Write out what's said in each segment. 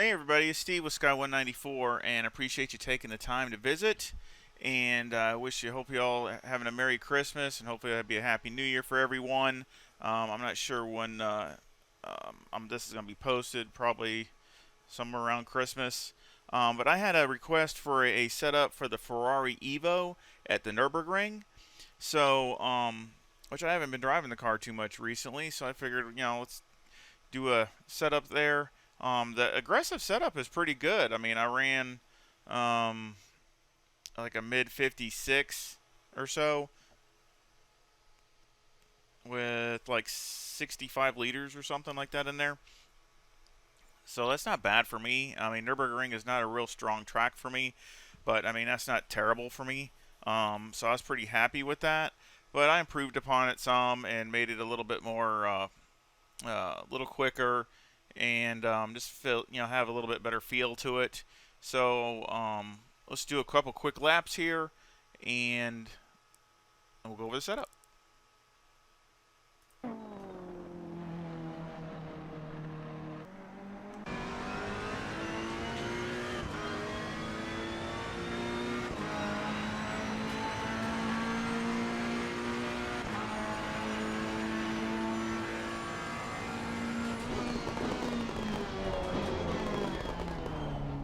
Hey everybody, it's Steve with Sky 194, and I appreciate you taking the time to visit. And I hope you all having a Merry Christmas, and hopefully it'll be a Happy New Year for everyone. I'm not sure when this is going to be posted, probably somewhere around Christmas. But I had a request for a setup for the Ferrari EVO at the Nurburgring. Which I haven't been driving the car too much recently, so I figured, let's do a setup there. The aggressive setup is pretty good. I mean, I ran um, like a mid 56 or so with like 65 liters or something like that in there. So that's not bad for me. I mean, Nurburgring is not a real strong track for me, but I mean, that's not terrible for me. So I was pretty happy with that. But I improved upon it some and made it a little bit more, a little quicker, and just feel have a little bit better feel to it. So let's do a couple quick laps here, and we'll go over the setup.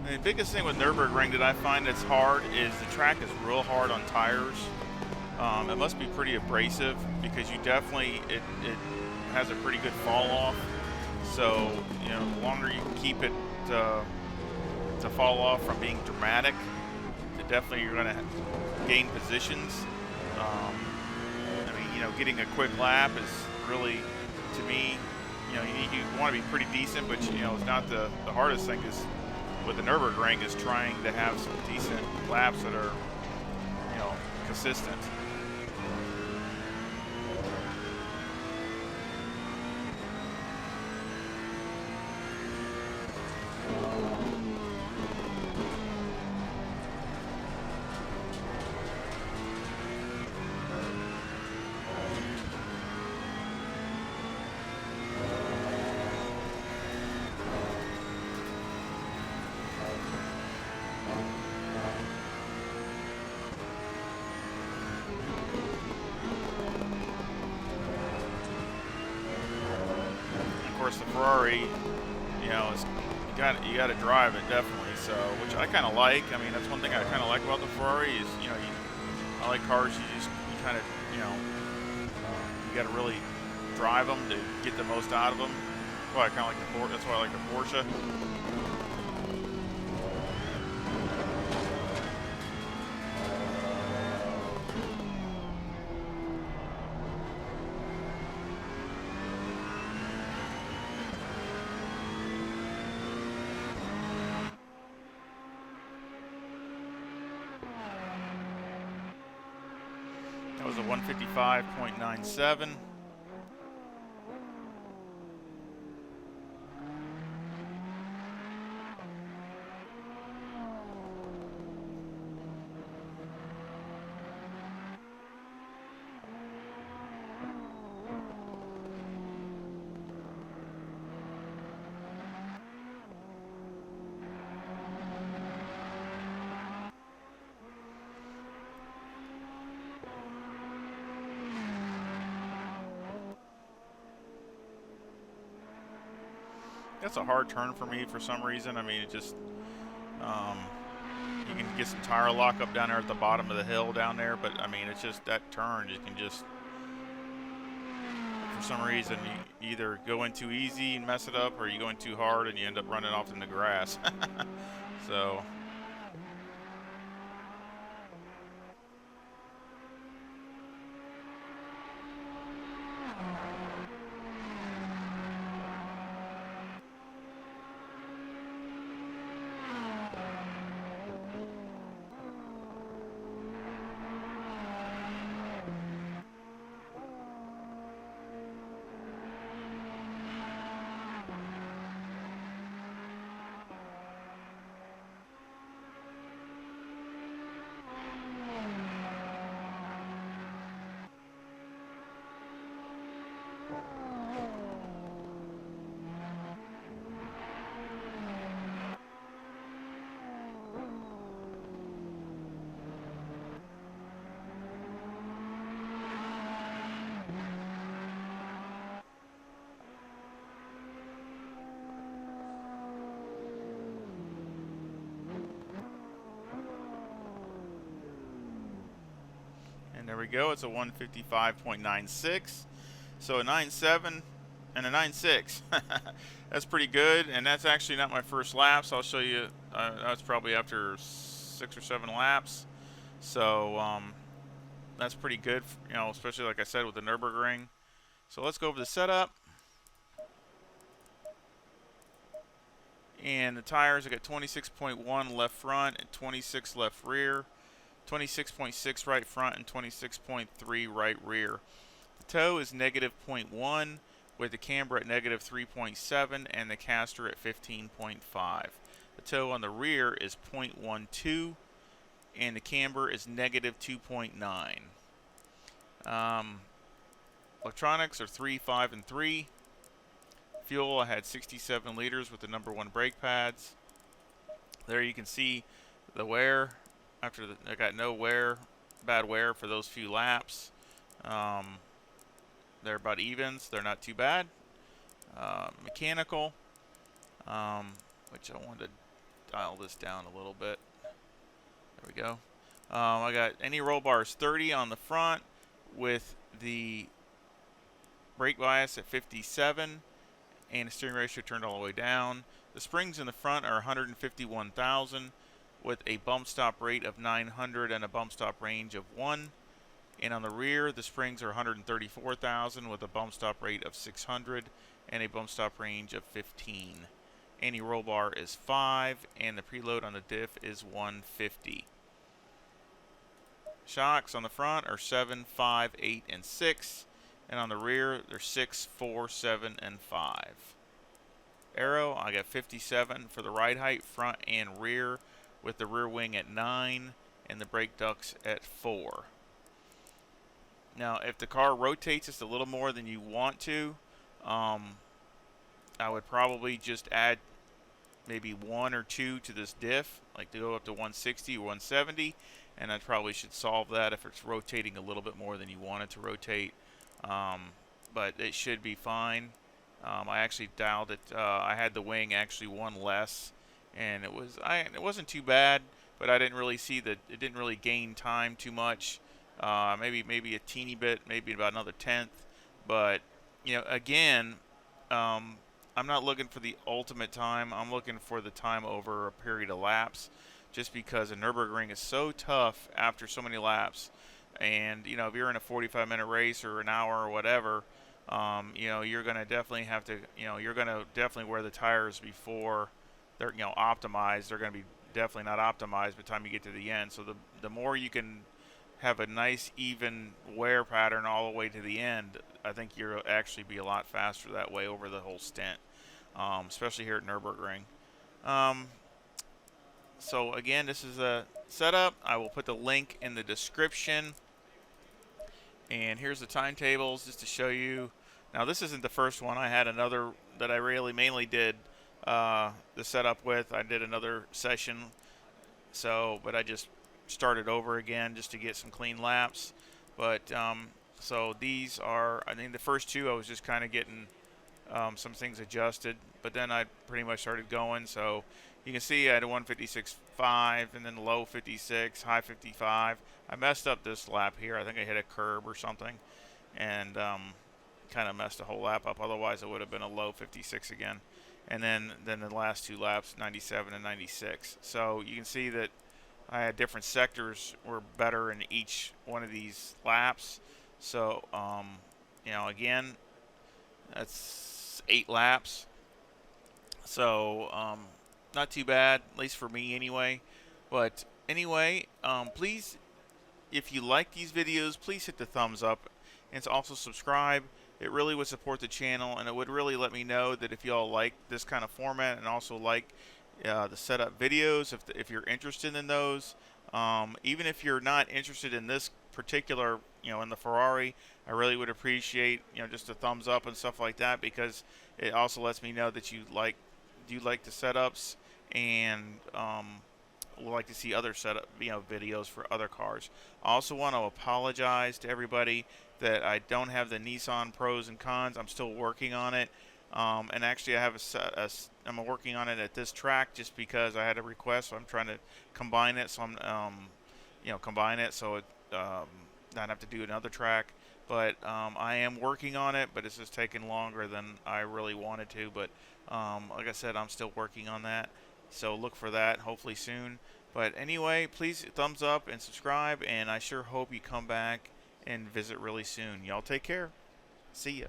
The biggest thing with Nurburgring that I find that's hard is the track is real hard on tires. It must be pretty abrasive because it has a pretty good fall off. So the longer you can keep it to fall off from being dramatic, definitely you're going to gain positions. Getting a quick lap is really, to me, you want to be pretty decent, but it's not the hardest thing is with the Nurburgring is trying to have some decent laps that are consistent. Of course, the Ferrari, you got to drive it definitely. So, which I kind of like. I mean, that's one thing I kind of like about the Ferrari is I like cars you kind of you got to really drive them to get the most out of them. Well, I kind of like the Porsche. That's why I like the Porsche. That was a 155.97. That's a hard turn for me for some reason. I mean, it just you can get some tire lock up down there at the bottom of the hill down there, but I mean, it's just that turn. You can just for some reason you either go in too easy and mess it up, or you go in too hard and you end up running off in the grass. So. There we go. It's a 155.96. So a 9.7 and a 9.6. That's pretty good, and that's actually not my first lap. So I'll show you. That's probably after 6 or 7 laps. So that's pretty good, you know, especially like I said with the Nurburgring. So let's go over the setup. And the tires, I got 26.1 left front and 26 left rear, 26.6 right front and 26.3 right rear. The toe is negative 0.1 with the camber at negative 3.7 and the caster at 15.5. The toe on the rear is 0.12 and the camber is negative 2.9. Electronics are 3, 5, and 3. Fuel, I had 67 liters with the #1 brake pads. There you can see the wear. After I got no wear, bad wear for those few laps. They're about evens. They're not too bad. Mechanical, which I wanted to dial this down a little bit. There we go. I got any roll bars 30 on the front with the brake bias at 57 and the steering ratio turned all the way down. The springs in the front are 151,000 with a bump stop rate of 900 and a bump stop range of 1. And on the rear, the springs are 134,000 with a bump stop rate of 600 and a bump stop range of 15. Anti-roll bar is 5 and the preload on the diff is 150. Shocks on the front are 7, 5, 8, and 6. And on the rear, they're 6, 4, 7, and 5. Aero, I got 57 for the ride height, front and rear, with the rear wing at 9 and the brake ducts at 4. Now, if the car rotates just a little more than you want to, I would probably just add maybe 1 or 2 to this diff, like to go up to 160 or 170, and I probably should solve that if it's rotating a little bit more than you want it to rotate. But it should be fine. I actually dialed it. I had the wing actually 1 less, and it wasn't too bad. But I didn't really see that it didn't really gain time too much. Maybe a teeny bit, maybe about another tenth. But you know, again, I'm not looking for the ultimate time. I'm looking for the time over a period of laps, just because a Nurburgring is so tough after so many laps. And you know, if you're in a 45-minute race or an hour or whatever, you know, you're gonna definitely have to, you know, you're gonna definitely wear the tires before they're, you know, optimized. They're gonna be definitely not optimized by the time you get to the end. So the more you can have a nice even wear pattern all the way to the end, I think you'll actually be a lot faster that way over the whole stint, especially here at Nurburgring. So again, this is a setup. I will put the link in the description. And here's the timetables just to show you. Now this isn't the first one. I had another that I really mainly did the setup with. I did another session, but I just started over again just to get some clean laps. But so these are, I think the first 2 I was just kind of getting some things adjusted, but then I pretty much started going. So you can see I had a 156.5 and then low 56, high 55. I messed up this lap here. I think I hit a curb or something and kind of messed the whole lap up. Otherwise, it would have been a low 56 again. And then the last 2 laps, 97 and 96. So you can see that I had different sectors were better in each one of these laps. So, you know, again, that's 8 laps. So, not too bad, at least for me anyway. But anyway, please, if you like these videos, please hit the thumbs up and also subscribe. It really would support the channel, and it would really let me know that if y'all like this kind of format and also like the setup videos, if you're interested in those. Even if you're not interested in this particular, you know, in the Ferrari, I really would appreciate, you know, just a thumbs up and stuff like that, because it also lets me know that you like the setups and would like to see other setup, you know, videos for other cars. I also want to apologize to everybody that I don't have the Nissan pros and cons. I'm still working on it. And actually, I have I'm working on it at this track just because I had a request, so I'm trying to combine it. So I'm, you know, combine it so it not have to do another track. But I am working on it, but it's just taking longer than I really wanted to. But like I said, I'm still working on that. So look for that hopefully soon. But anyway, please thumbs up and subscribe, and I sure hope you come back and visit really soon. Y'all take care. See ya.